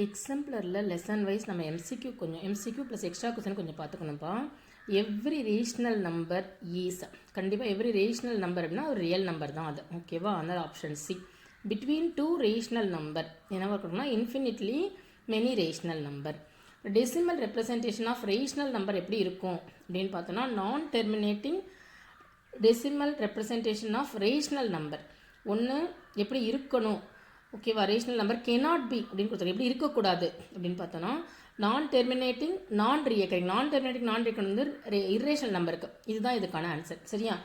எக்ஸாம்பிளரில் lesson wise நம்ம MCQ plus extra question கொஞ்சம் பார்த்துக்கணும்ப்பா. எவ்ரி ரேஷ்னல் நம்பர் ஈஸ், கண்டிப்பாக எவ்ரி ரேஷ்னல் நம்பர் அப்படின்னா ஒரு ரியல் நம்பர் தான் அது, ஓகேவா? அந்த option C. Between two rational number என்னவா இருக்கணும்னா infinitely many rational number. Decimal representation of rational number எப்படி இருக்கும் அப்படின்னு பார்த்தோன்னா நான் terminating decimal representation of rational number ஒன்று எப்படி இருக்கணும், ஓகேவா? ரேஷ்னல் நம்பர் கெனாட் பி அப்படின்னு கொடுத்தாரு. எப்படி இருக்கக்கூடாது அப்படின்னு பார்த்தோன்னா நான் டெர்மினேட்டிங் நான் ரீயக்கரிங் வந்து இர்ரேஷனல் நம்பருக்கு, இதுதான் இதுக்கான ஆன்சர், சரியா?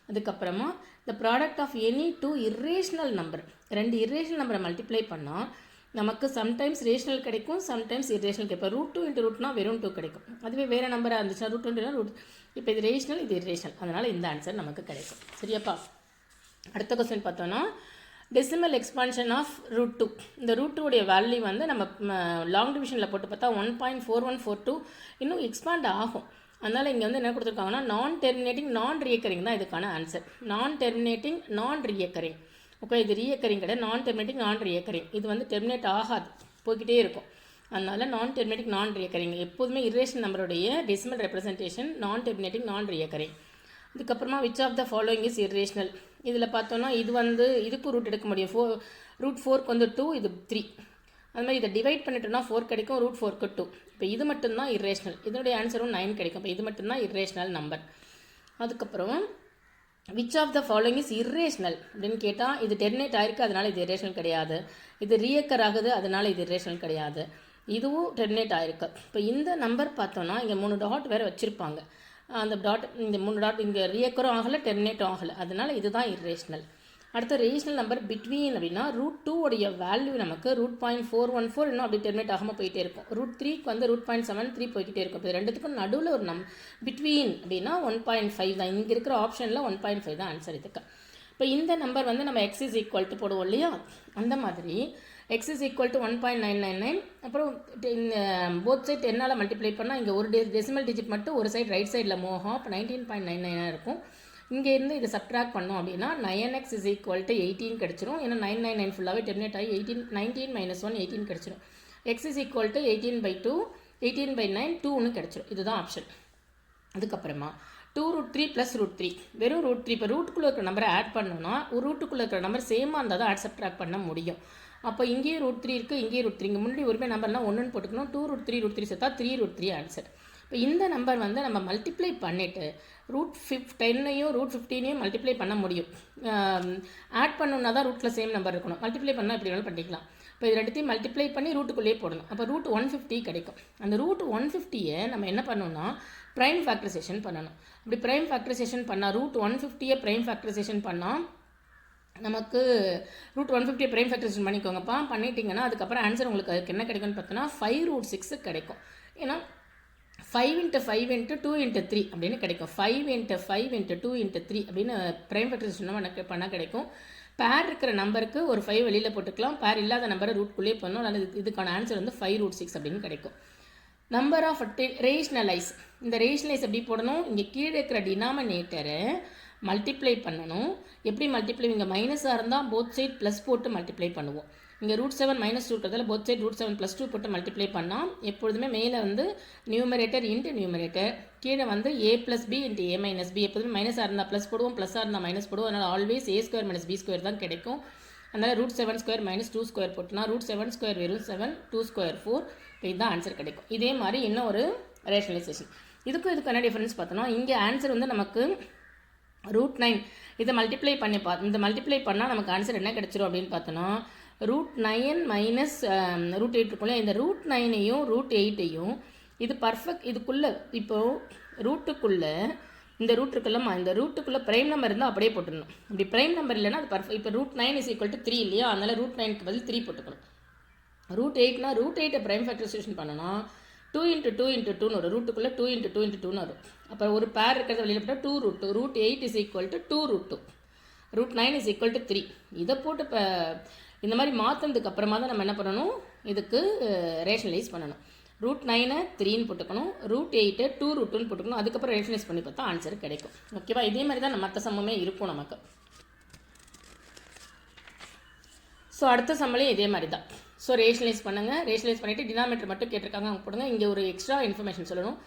அதுக்கப்புறமா the product of any two irrational number, ரெண்டு இர்ரேஷனல் நம்பரை மல்டிப்ளை பண்ணால் நமக்கு சம்டைம்ஸ் ரேஷனல் கிடைக்கும், சம்டைம்ஸ் இர்ரேஷனல் கிடைக்கும். ரூட் 2 × ரூட்னா வெறும் 2 கிடைக்கும். அதுவே வேறு நம்பராக இருந்துச்சுன்னா ரூட் 2 ரூட், இப்போ இது ரேஷனல் இது இர்ரேஷனல், அதனால் இந்த ஆன்சர் நமக்கு கிடைக்கும், சரியாப்பா? அடுத்த கொஸ்டின் பார்த்தோன்னா டெசிமல் எக்ஸ்பான்ஷன் ஆஃப் ரூட் 2. இந்த ரூட் 2 உடைய வேல்யூ வந்து நம்ம லாங் டிவிஷனில் போட்டு பார்த்தா 1.4142 இன்னும் எக்ஸ்பாண்ட் ஆகும். அதனால் இங்கே வந்து என்ன கொடுத்துருக்காங்கன்னா நான் டெர்மினேட்டிங் நான் ரீயக்கரிங் தான் இதுக்கான ஆன்சர். நான் டெர்மினேட்டிங் நான் ரீயக்கரிங், ஓகே? இது ரீயக்கரிங் கிடையாது, நான் டெர்மினேட்டிங் நான் ரீயக்கரிங். இது வந்து டெர்மினேட் ஆகாது, போய்கிட்டே இருக்கும். அதனால் நான் டெர்மினேட்டிங் நான் ரீயக்கரிங் எப்போதுமே இர்ரேஷனல் நம்பருடைய decimal representation non terminating non recurring. இதுக்கப்புறமா which of the following is irrational. இதில் பார்த்தோன்னா இது வந்து இதுக்கும் ரூட் எடுக்க முடியும். ரூட் 4க்கு வந்து 2, இது 3. அது மாதிரி இதை டிவைட் பண்ணிட்டோம்னா 4 கிடைக்கும், ரூட் 4க்கு 2. இப்போ இது மட்டும்தான் இர்ரேஷனல், இதனுடைய ஆன்சரும் 9 கிடைக்கும். இப்போ இது மட்டும்தான் இர்ரேஷனல் நம்பர். அதுக்கப்புறம் which of the following is irrational அப்படின்னு கேட்டால் இது டெர்மினேட் ஆயிருக்கு, அதனால் இது இர்ரேஷனல் கிடையாது. இது ரீயக்கர் ஆகுது, அதனால் இது இர்ரேஷனல் கிடையாது. இதுவும் டெர்மினேட் ஆயிருக்கு. இப்போ இந்த நம்பர் பார்த்தோன்னா இங்கே 3 டாட் வேறு வச்சுருப்பாங்க. அந்த டாட், இந்த 3 டாட் இங்கே ரீயக்கரும் ஆகலை, டெர்மினேட்டும் ஆகலை, அதனால் இதுதான் இர்ரேஷனல். அடுத்த ரேஷனல் நம்பர் பிட்வீன் அப்படின்னா ரூட் 2 உடைய வேல்யூ நமக்கு ரூட்.414 இன்னும் அப்படி டெர்மினேட் ஆகாமல் போயிட்டே இருக்கும். ரூட் 3க்கு வந்து ரூட்.73 போய்கிட்டே இருக்கும். இப்போ ரெண்டுத்துக்கும் நடுவில் ஒரு பிட்வீன் அப்படின்னா 1.5 தான். இங்கே இருக்கிற ஆப்ஷனில் 1.5 தான் ஆன்சர் இதுக்கு. இப்போ இந்த நம்பர் வந்து நம்ம x இஸ் ஈக்குவல் டு போடுவோம் இல்லையா, அந்த மாதிரி x இஸ் ஈக்குவல் டு 1.999. அப்புறம் போத் சைட் 10ஆல் மல்டிப்ளை பண்ணால் இங்கே ஒரு டெசிமல் டிஜிட் மட்டும் ஒரு சைடு ரைட் சைடில் மூவ் ஆகும். அப்போ 19.99 இருக்கும். இங்கேருந்து இதை சப்ட்ராக்ட் பண்ணோம் அப்படின்னா 9x இஸ் ஈக்குவல் டு 18 கிடச்சிரும். ஏன்னா 999 ஃபுல்லாகவே டெர்மினேட் ஆகி 19 - 1 18 கிடச்சிரும். x இஸ் ஈக்குவல் டு 18/2, 18/9 2ன்னு கிடச்சிரும். இதுதான் ஆப்ஷன். அதுக்கப்புறமா 2√3 + √3, வெறும் √3. இப்போ ரூட்டுக்குள்ளே இருக்கிற நம்பரை ஆட் பண்ணோன்னா ஒரு ரூட்டுக்குள்ளே இருக்கிற நம்பர் சேமாக இருந்தால் தான் ஆட் சப்ட்ராக்ட் பண்ண முடியும். அப்போ இங்கேயும் √3 இருக்குது, இங்கேயும் √3. இங்கே முன்னாடி ஒருமே நம்பர்லாம் 1ன்னு போட்டுக்கணும். 2√3 சேர்த்தா 3√3 ஆன்சர். இப்போ இந்த நம்பர் வந்து நம்ம மல்டிப்ளை பண்ணிவிட்டு √10ஐயும் √15ஐயும் மல்டிப்ளை பண்ண முடியும். ஆட் பண்ணணுன்னா தான் ரூட்டில் சேம் நம்பர் இருக்கணும். மல்டிப்ளை பண்ணால் எப்படி வேணாலும் பண்ணிக்கலாம். இப்போ இது ரெண்டுத்தையும் மல்டிப்ளை பண்ணி ரூட்டுக்குள்ளேயே போடணும். அப்போ ரூட் 150 கிடைக்கும். அந்த ரூட் 150ஐ நம்ம என்ன பண்ணணும்னா ப்ரைம் ஃபேக்டரைசேஷன் பண்ணணும். அப்படி ப்ரைம் ஃபேக்டரைசேஷன் பண்ணால் ரூட் 150ஐ ப்ரைம் ஃபேக்டரைசேஷன் பண்ணால் நமக்கு ரூட் 150 ப்ரைம் ஃபேக்டரைசேஷன் பண்ணிக்கோங்கப்பா. பண்ணிட்டீங்கன்னா அதுக்கப்புறம் ஆன்சர் உங்களுக்கு அதுக்கு என்ன கிடைக்கும்னு பார்த்தோன்னா 5√6 கிடைக்கும். ஏன்னா 5 × 5 × 2 × 3 அப்படின்னு கிடைக்கும். 5 × 5 × 2 × 3 அப்படின்னு ப்ரைம் ஃபேக்டரைசேஷன் பண்ணால் கிடைக்கும். பேர் இருக்கிற நம்பருக்கு ஒரு 5 வெளியில் போட்டுக்கலாம். பேர் இல்லாத நம்பரை ரூட்குள்ளே பண்ணணும். அதனால் இதுக்கான ஆன்சர் வந்து 5√6 அப்படின்னு கிடைக்கும். நம்பர் ஆஃப் ரேஷ்னலைஸ், இந்த ரேஷ்னலைஸ் எப்படி போடணும், இங்கே கீழே இருக்கிற டினாமினேட்டரை மல்டிப்ளை பண்ணணும். எப்படி மல்டிப்ளை, இங்கே மைனஸாக இருந்தால் போத் சைட் ப்ளஸ் போட்டு மல்டிப்ளை பண்ணுவோம். இங்கே √7 - 2 இருக்கிறதால போத் சைட் √7 + 2 போட்டு மல்டிப்ளை பண்ணால் எப்பொழுதுமே மேலே வந்து நியூமரேட்டர் இன்ட்டு நியூமரேட்டர், கீழே வந்து a + b × a - b. எப்போதுமே மைனஸாக இருந்தால் ப்ளஸ் போடுவோம், ப்ளஸ்ஸாக இருந்தால் மைனஸ் போடுவோம். அதனால் ஆல்வேஸ் a² - b² தான் கிடைக்கும். அதனால் √7² - 2² போட்டுனா √7² வெறும் 7, 2² 4. இப்போ இதுதான் ஆன்சர் கிடைக்கும். இதே மாதிரி இன்னும் ஒரு ரேஷனலைசேஷன். இதுக்கும் இதுக்கான டிஃபரன்ஸ் பார்த்தோன்னா இங்கே ஆன்சர் வந்து நமக்கு √9. இதை மல்டிப்ளை பண்ணி இந்த மல்டிப்ளை பண்ணால் நமக்கு ஆன்சர் என்ன கிடைச்சிரும் அப்படின்னு பார்த்தோன்னா √9 - √8 இருக்குள்ள இந்த √9ஐயும் √8ஐயும் இது பர்ஃபெக்ட் இதுக்குள்ளே இப்போது ரூட்டுக்குள்ளே இந்த ரூட்டுக்குள்ளே ப்ரைம் நம்பர் இருந்தால் அப்படியே போட்டுடணும். இப்படி ப்ரைம் நம்பர் இல்லைன்னா அது பர்ஃபெக்ட். இப்போ √9 = 3 இல்லையா, அதனால் √9க்கு பதில் 3 போட்டுக்கணும். √8னா √8ஐ ப்ரைம் ஃபேக்டரைசேஷன் பண்ணோன்னா 2 × 2 × 2ன்னு வரும். ரூட்டுக்குள்ளே 2 × 2 × 2ன்னு வரும். அப்போ ஒரு பேர் இருக்கிறத வெளியில் போட்டால் 2√2. √8 = 2√2. √9 = 3. இதை போட்டு இப்போ இந்த மாதிரி மாற்றினதுக்கு அப்புறமா தான் நம்ம என்ன பண்ணணும், இதுக்கு ரேஷனலைஸ் பண்ணணும். √9 3ன்னு போட்டுக்கணும், √8 2√2ன்னு போட்டுக்கணும். அதுக்கப்புறம் ரேஷனலைஸ் பண்ணி பார்த்தா ஆன்சர் கிடைக்கும். ஓகேவா? இதே மாதிரி தான் மற்ற சம்முமே இருக்கும் நமக்கு. ஸோ அடுத்த சம்மளையும் இதே மாதிரி தான். ஸோ ரேஷனலைஸ் பண்ணுங்கள். ரேஷனலைஸ் பண்ணிவிட்டு டினாமினேட்டர் மட்டும் கேட்டிருக்காங்க அவங்க போடுங்க. இங்கே ஒரு எக்ஸ்ட்ரா இன்ஃபர்மேஷன் சொல்லணும்.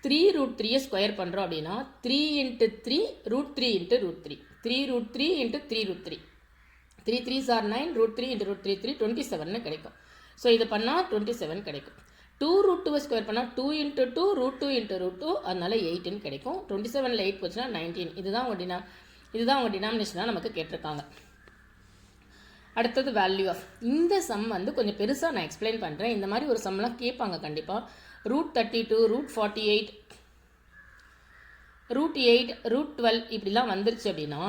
3√3 ஸ்கொயர் பண்ணுறோம் அப்படின்னா 3 × 3 √3 × √3 3√3 × 3√3 3 3s are 9 √3 × √3 3 27 கிடைக்கும். ஸோ இது பண்ணால் 27 கிடைக்கும். 2√2 ஸ்கொயர் பண்ணால் 2 × 2 √2 × √2 அதனால 8 கிடைக்கும். 27ல் 8 போச்சுன்னா 19. இதுதான் உங்கள் டினாமினேஷனாக நமக்கு கேட்டிருக்காங்க. அடுத்தது வேல்யூ ஆஃப். இந்த சம் வந்து கொஞ்சம் பெருசாக நான் எக்ஸ்பிளைன் பண்ணுறேன். இந்த மாதிரி ஒரு சம்லாம் கேட்பாங்க கண்டிப்பாக. √32 √48 √8 √12 இப்படிலாம் வந்துருச்சு அப்படின்னா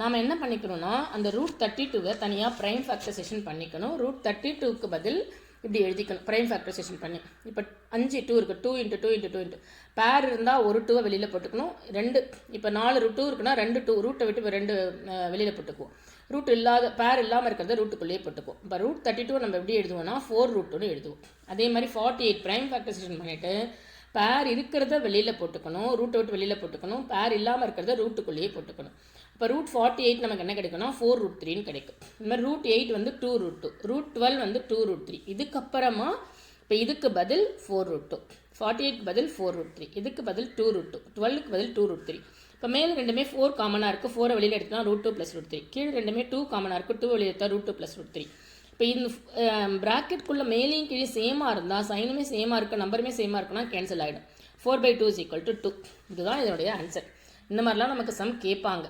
நாம் என்ன பண்ணிக்கணும்னா அந்த √32 தனியாக ப்ரைம் ஃபேக்டரைசேஷன் பண்ணிக்கணும். √32க்கு பதில் இப்படி எழுதிக்கணும் ப்ரைம் ஃபேக்டரைசேஷன் பண்ணி. இப்போ 5 2 இருக்குது. 2 × 2 × 2 × பேர் இருந்தால் ஒரு 2 வெளியில் போட்டுக்கணும். 2 இப்போ 4 √2 இருக்குன்னா 2 2 ரூட்டை விட்டு இப்போ 2 வெளியில் போட்டுக்குவோம். ரூட் இல்லாத பேர் இல்லாமல் இருக்கிறத ரூட்டுக்குள்ளேயே போட்டுக்குவோம். இப்போ √32 நம்ம எப்படி எழுதுவோம்னா 4√2ன்னு எழுதுவோம். அதே மாதிரி 48 ப்ரைம் ஃபேக்டரைசேஷன் பண்ணிவிட்டு பேர் இருக்கிறத வெளியில் போட்டுக்கணும், ரூட்டை விட்டு வெளியில் போட்டுக்கணும். பேர் இல்லாமல் இருக்கிறத ரூட்டுக்குள்ளேயே போட்டுக்கணும். இப்போ √48 நமக்கு என்ன கிடைக்கும்னா 4√3ன்னு கிடைக்கும். இந்த மாதிரி √8 வந்து 2√2 √12 வந்து 2√3. இதுக்கப்புறமா இப்போ இதுக்கு பதில் 4√2 48 பதில் 4√3 இதுக்கு பதில் 2√2 12க்கு பதில் 2√3. இப்போ மேலே ரெண்டுமே 4 காமனாக இருக்குது. 4 வெளியில் எடுத்தால் √2 + √3. கீழே ரெண்டுமே 2 காமனாக இருக்குது. 2 வெளியில் எடுத்தால் √2 + √3. இப்போ இந்த ப்ராக்கெட்குள்ளே மேலேயும் கீழே சேமாக இருந்தால் சைனுமே சேமாக இருக்குது நம்பருமே சேமாக இருக்குன்னா கேன்சல் ஆகிடும். 4/2 = 2. இதுதான் இதனுடைய ஆன்சர். இந்த மாதிரிலாம் நமக்கு சம் கேட்பாங்க.